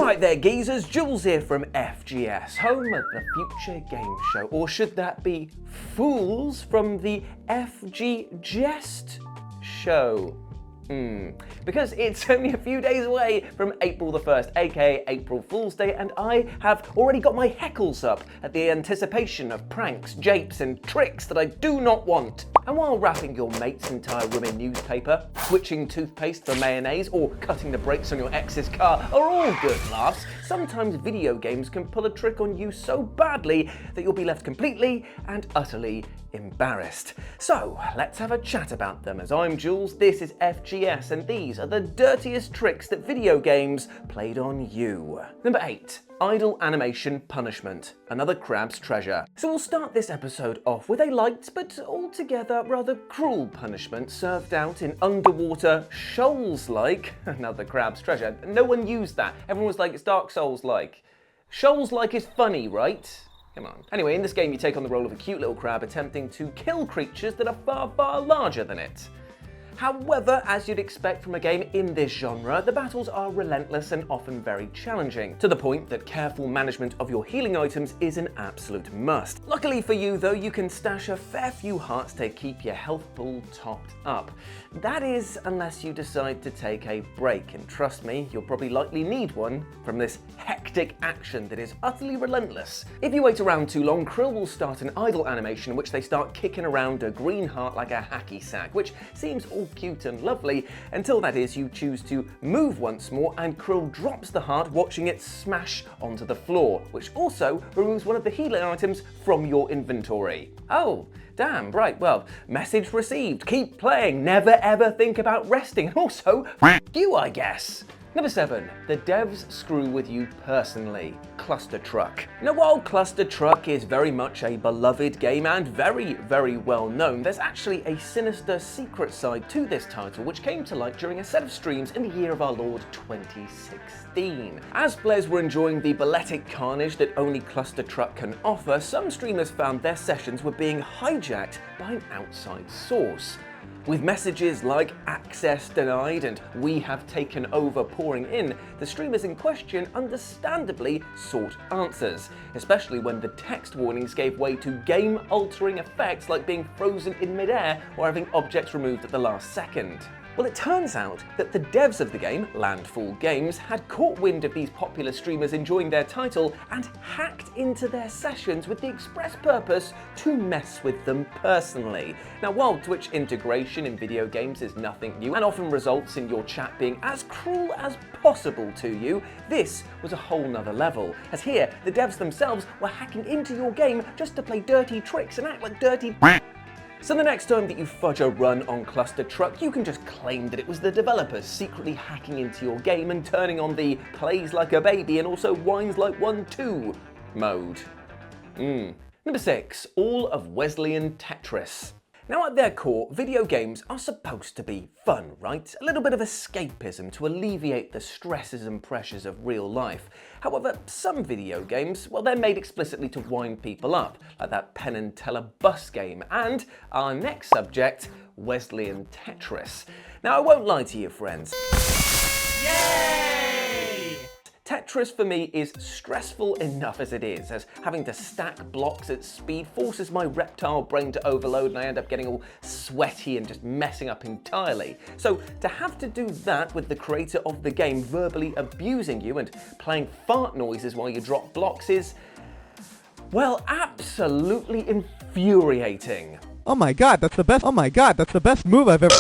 Alright there geezers, Jules here from FGS, home of the Future Game Show, or should that be Fools from the FG Jest Show? Because it's only a few days away from April the 1st, aka April Fool's Day, and I have already got my heckles up at the anticipation of pranks, japes, and tricks that I do not want. And while wrapping your mate's entire room in newspaper, switching toothpaste for mayonnaise, or cutting the brakes on your ex's car are all good laughs, sometimes video games can pull a trick on you so badly that you'll be left completely and utterly embarrassed. So let's have a chat about them. As I'm Jules, this is FGS, and these are the dirtiest tricks that video games played on you. Number 8. Idle animation punishment, another crab's treasure. So we'll start this episode off with a light but altogether rather cruel punishment served out in underwater shoals-like, another crab's treasure. No one used that. Everyone was like, it's Dark Souls-like. Shoals-like is funny, right? Come on. Anyway, in this game you take on the role of a cute little crab attempting to kill creatures that are far, far larger than it. However, as you'd expect from a game in this genre, the battles are relentless and often very challenging, to the point that careful management of your healing items is an absolute must. Luckily for you though, you can stash a fair few hearts to keep your health pool topped up. That is, unless you decide to take a break, and trust me, you'll probably likely need one from this hectic action that is utterly relentless. If you wait around too long, Krill will start an idle animation in which they start kicking around a green heart like a hacky sack, which seems all cute and lovely until that is you choose to move once more and Krill drops the heart, watching it smash onto the floor, which also removes one of the healing items from your inventory. Oh, damn, right, well, message received. Keep playing, never ever think about resting, and also, f you, I guess. Number 7. The devs screw with you personally. Clustertruck. Now while Clustertruck is very much a beloved game and very, very well known, there's actually a sinister secret side to this title which came to light during a set of streams in the year of our Lord 2016. As players were enjoying the balletic carnage that only Clustertruck can offer, some streamers found their sessions were being hijacked by an outside source. With messages like access denied and we have taken over pouring in, the streamers in question understandably sought answers, especially when the text warnings gave way to game-altering effects like being frozen in midair or having objects removed at the last second. Well, it turns out that the devs of the game, Landfall Games, had caught wind of these popular streamers enjoying their title and hacked into their sessions with the express purpose to mess with them personally. Now, while Twitch integration in video games is nothing new and often results in your chat being as cruel as possible to you, this was a whole nother level, as here the devs themselves were hacking into your game just to play dirty tricks and act like dirty So the next time that you fudge a run on Clustertruck, you can just claim that it was the developers secretly hacking into your game and turning on the plays like a baby and also whines like one too mode. Number 6. All of Wesleyan Tetris. Now at their core, video games are supposed to be fun, right? A little bit of escapism to alleviate the stresses and pressures of real life. However, some video games, well, they're made explicitly to wind people up, like that Penn and Teller bus game, and our next subject, Wesleyan Tetris. Now I won't lie to you, friends. Yay! Tetris for me is stressful enough as it is, as having to stack blocks at speed forces my reptile brain to overload and I end up getting all sweaty and just messing up entirely. So to have to do that with the creator of the game verbally abusing you and playing fart noises while you drop blocks is, well, absolutely infuriating. Oh my god, that's the best. Oh my god, that's the best move I've ever.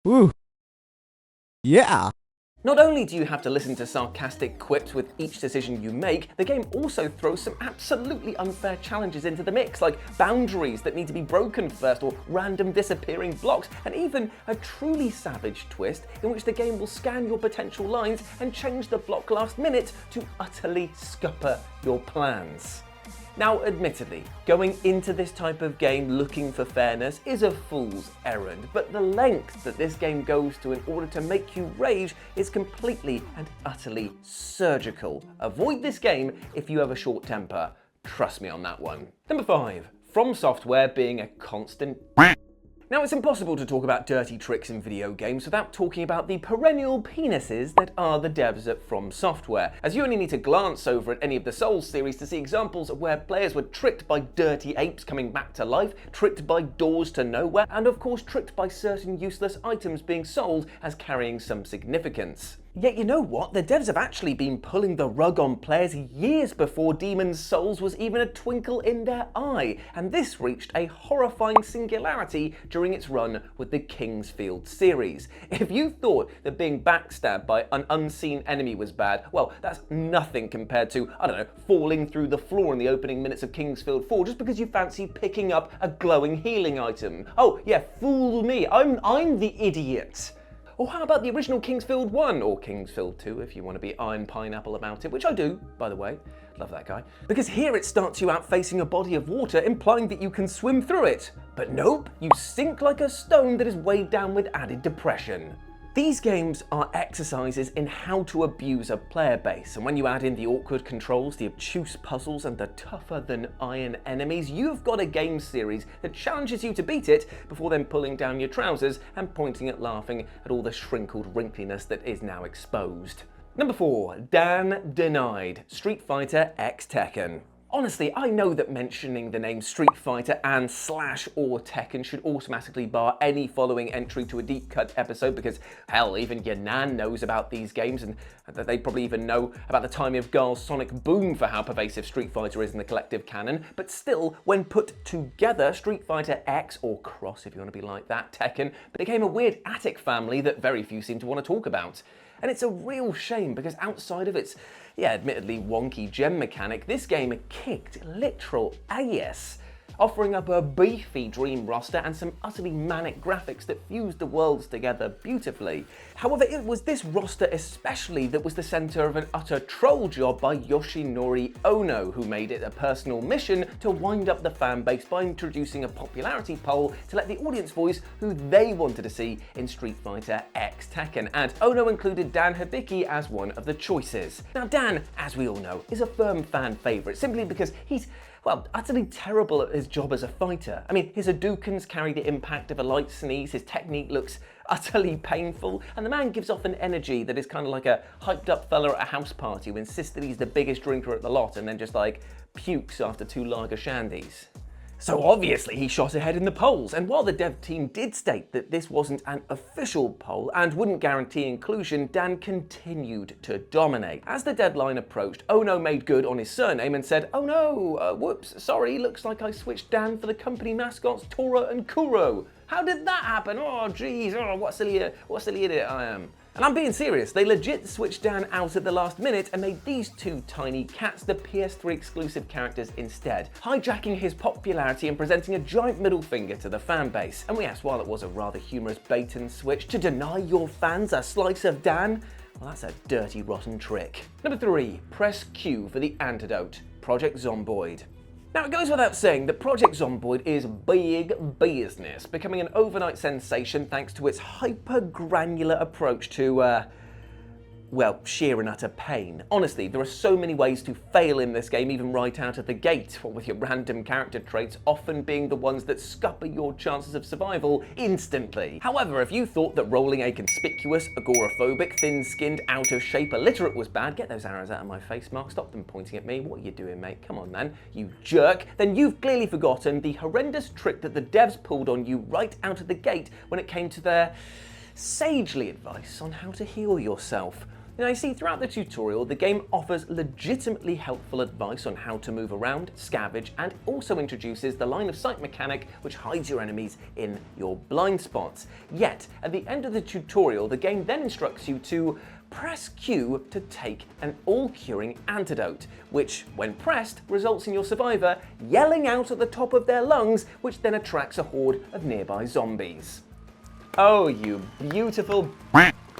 Ooh. Yeah. Not only do you have to listen to sarcastic quips with each decision you make, the game also throws some absolutely unfair challenges into the mix, like boundaries that need to be broken first, or random disappearing blocks, and even a truly savage twist in which the game will scan your potential lines and change the block last minute to utterly scupper your plans. Now, admittedly, going into this type of game looking for fairness is a fool's errand, but the length that this game goes to in order to make you rage is completely and utterly surgical. Avoid this game if you have a short temper. Trust me on that one. Number 5. FromSoftware being a constant Now, it's impossible to talk about dirty tricks in video games without talking about the perennial penises that are the devs at FromSoftware, as you only need to glance over at any of the Souls series to see examples of where players were tricked by dirty apes coming back to life, tricked by doors to nowhere, and of course tricked by certain useless items being sold as carrying some significance. Yet you know what? The devs have actually been pulling the rug on players years before Demon's Souls was even a twinkle in their eye, and this reached a horrifying singularity during its run with the Kingsfield series. If you thought that being backstabbed by an unseen enemy was bad, well, that's nothing compared to, I don't know, falling through the floor in the opening minutes of Kingsfield 4 just because you fancy picking up a glowing healing item. Oh yeah, fool me, I'm the idiot. Or how about the original Kingsfield 1, or Kingsfield 2 if you want to be Iron Pineapple about it, which I do, by the way. Love that guy. Because here it starts you out facing a body of water, implying that you can swim through it. But nope, you sink like a stone that is weighed down with added depression. These games are exercises in how to abuse a player base, and when you add in the awkward controls, the obtuse puzzles, and the tougher than iron enemies, you've got a game series that challenges you to beat it before then pulling down your trousers and pointing at laughing at all the shrinkled wrinkliness that is now exposed. Number 4, Dan Denied, Street Fighter X Tekken. Honestly, I know that mentioning the name Street Fighter and / or Tekken should automatically bar any following entry to a deep cut episode because, hell, even your nan knows about these games and that they probably even know about the timing of Garl's sonic boom for how pervasive Street Fighter is in the collective canon. But still, when put together, Street Fighter X, or Cross if you want to be like that, Tekken, became a weird attic family that very few seem to want to talk about. And it's a real shame because outside of its, admittedly wonky gem mechanic, this game kicked literal ass, offering up a beefy dream roster and some utterly manic graphics that fused the worlds together beautifully. However, it was this roster especially that was the centre of an utter troll job by Yoshinori Ono, who made it a personal mission to wind up the fan base by introducing a popularity poll to let the audience voice who they wanted to see in Street Fighter X Tekken, and Ono included Dan Hibiki as one of the choices. Now Dan, as we all know, is a firm fan favourite simply because he's utterly terrible at his job as a fighter. I mean, his Hadoukens carry the impact of a light sneeze, his technique looks utterly painful, and the man gives off an energy that is kind of like a hyped up fella at a house party who insists that he's the biggest drinker at the lot and then just like pukes after 2 lager shandies. So obviously he shot ahead in the polls, and while the dev team did state that this wasn't an official poll and wouldn't guarantee inclusion, Dan continued to dominate. As the deadline approached, Ono made good on his surname and said, "Oh no, whoops, sorry, looks like I switched Dan for the company mascots Tora and Kuro. How did that happen? Oh geez, what silly idiot I am." And I'm being serious, they legit switched Dan out at the last minute and made these 2 tiny cats the PS3 exclusive characters instead, hijacking his popularity and presenting a giant middle finger to the fan base. And we asked, while it was a rather humorous bait and switch, to deny your fans a slice of Dan? Well, that's a dirty, rotten trick. Number 3, press Q for the antidote, Project Zomboid. Now, it goes without saying that Project Zomboid is big business, becoming an overnight sensation thanks to its hyper-granular approach to, sheer and utter pain. Honestly, there are so many ways to fail in this game, even right out of the gate, what with your random character traits often being the ones that scupper your chances of survival instantly. However, if you thought that rolling a conspicuous, agoraphobic, thin-skinned, out-of-shape illiterate was bad, get those arrows out of my face, Mark, stop them pointing at me. What are you doing, mate? Come on, man, you jerk. Then you've clearly forgotten the horrendous trick that the devs pulled on you right out of the gate when it came to their sagely advice on how to heal yourself. Now, you see, throughout the tutorial, the game offers legitimately helpful advice on how to move around, scavenge, and also introduces the line of sight mechanic, which hides your enemies in your blind spots. Yet, at the end of the tutorial, the game then instructs you to press Q to take an all-curing antidote, which, when pressed, results in your survivor yelling out at the top of their lungs, which then attracts a horde of nearby zombies. Oh, you beautiful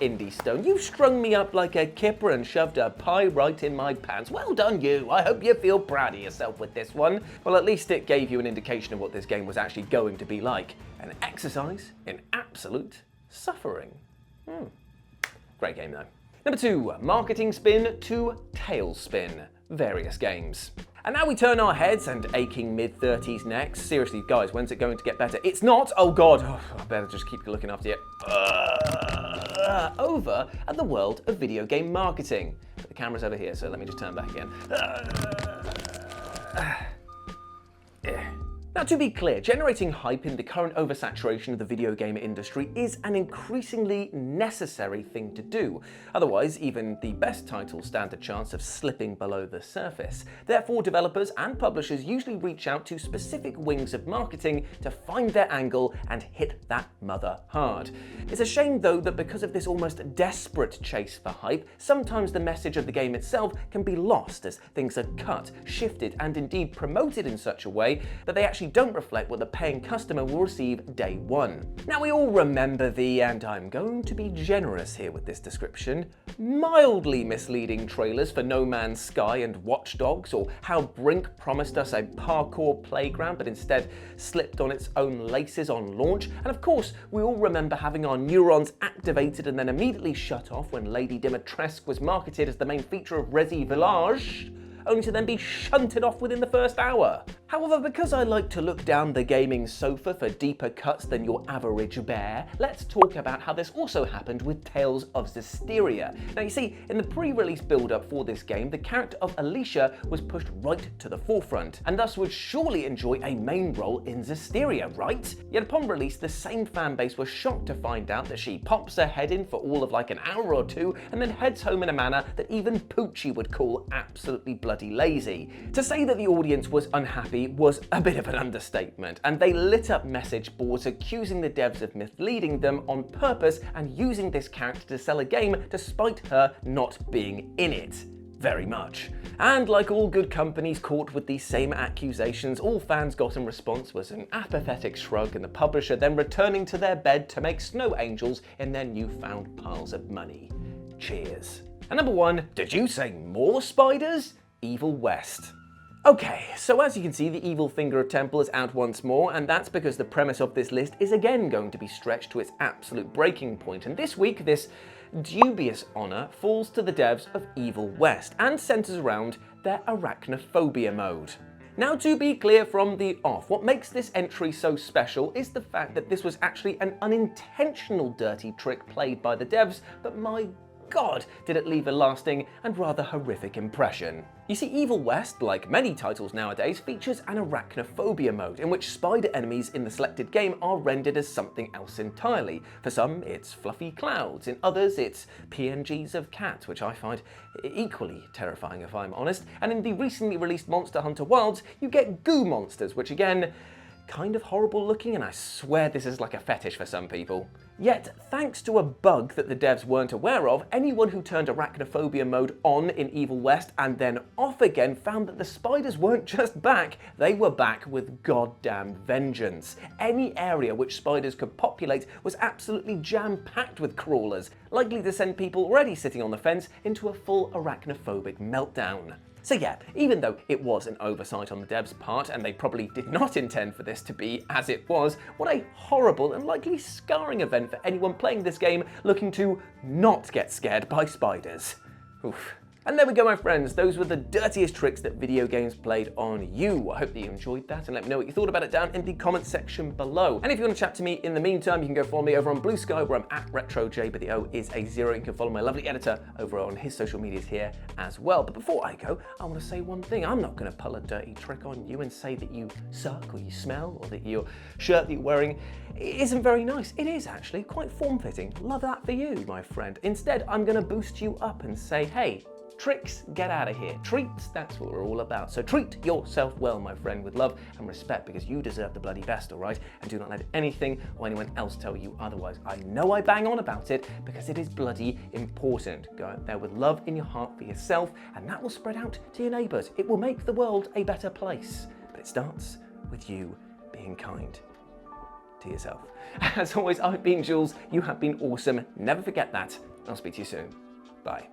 Indie Stone, you've strung me up like a kipper and shoved a pie right in my pants. Well done you, I hope you feel proud of yourself with this one. Well, at least it gave you an indication of what this game was actually going to be like. An exercise in absolute suffering. Great game though. Number 2, marketing spin to tailspin. Various games. And now we turn our heads and aching mid-30s necks. Seriously, guys, when's it going to get better? It's not! Oh god, I better just keep looking after you. Over at the world of video game marketing. But the camera's over here, so let me just turn back again. Now, to be clear, generating hype in the current oversaturation of the video game industry is an increasingly necessary thing to do. Otherwise, even the best titles stand a chance of slipping below the surface. Therefore, developers and publishers usually reach out to specific wings of marketing to find their angle and hit that mother hard. It's a shame, though, that because of this almost desperate chase for hype, sometimes the message of the game itself can be lost as things are cut, shifted, and indeed promoted in such a way that they actually don't reflect what the paying customer will receive day one. Now, we all remember the, and I'm going to be generous here with this description, mildly misleading trailers for No Man's Sky and Watch Dogs, or how Brink promised us a parkour playground but instead slipped on its own laces on launch. And of course, we all remember having our neurons activated and then immediately shut off when Lady Dimitrescu was marketed as the main feature of Resi Village, only to then be shunted off within the first hour. However, because I like to look down the gaming sofa for deeper cuts than your average bear, let's talk about how this also happened with Tales of Zestiria. Now, you see, in the pre-release build-up for this game, the character of Alicia was pushed right to the forefront, and thus would surely enjoy a main role in Zestiria, right? Yet upon release, the same fanbase was shocked to find out that she pops her head in for all of like an hour or two, and then heads home in a manner that even Poochie would call absolutely bloody lazy. To say that the audience was unhappy was a bit of an understatement, and they lit up message boards accusing the devs of misleading them on purpose and using this character to sell a game despite her not being in it. Very much. And like all good companies caught with these same accusations, all fans got in response was an apathetic shrug and the publisher then returning to their bed to make snow angels in their newfound piles of money. Cheers. And number one, did you say more spiders? Evil West. Okay, so as you can see, the Evil Finger of Temple is out once more, and that's because the premise of this list is again going to be stretched to its absolute breaking point. And this week, this dubious honour falls to the devs of Evil West and centres around their arachnophobia mode. Now, to be clear from the off, what makes this entry so special is the fact that this was actually an unintentional dirty trick played by the devs, but my God, did it leave a lasting and rather horrific impression. You see, Evil West, like many titles nowadays, features an arachnophobia mode in which spider enemies in the selected game are rendered as something else entirely. For some, it's fluffy clouds. In others, it's PNGs of cats, which I find equally terrifying if I'm honest. And in the recently released Monster Hunter Wilds, you get goo monsters, which again, kind of horrible looking, and I swear this is like a fetish for some people. Yet, thanks to a bug that the devs weren't aware of, anyone who turned arachnophobia mode on in Evil West and then off again found that the spiders weren't just back, they were back with goddamn vengeance. Any area which spiders could populate was absolutely jam-packed with crawlers, likely to send people already sitting on the fence into a full arachnophobic meltdown. So yeah, even though it was an oversight on the devs' part, and they probably did not intend for this to be as it was, what a horrible and likely scarring event for anyone playing this game looking to not get scared by spiders. Oof. And there we go, my friends. Those were the dirtiest tricks that video games played on you. I hope that you enjoyed that, and let me know what you thought about it down in the comment section below. And if you want to chat to me in the meantime, you can go follow me over on Blue Sky, where I'm at RetroJ, but the O is a 0. You can follow my lovely editor over on his social medias here as well. But before I go, I want to say one thing. I'm not going to pull a dirty trick on you and say that you suck or you smell or that your shirt that you're wearing isn't very nice. It is actually quite form-fitting. Love that for you, my friend. Instead, I'm going to boost you up and say, hey, tricks, get out of here. Treats, that's what we're all about. So treat yourself well, my friend, with love and respect, because you deserve the bloody best, all right? And do not let anything or anyone else tell you otherwise. I know I bang on about it because it is bloody important. Go out there with love in your heart for yourself, and that will spread out to your neighbours. It will make the world a better place. But it starts with you being kind to yourself. As always, I've been Jules. You have been awesome. Never forget that. I'll speak to you soon. Bye.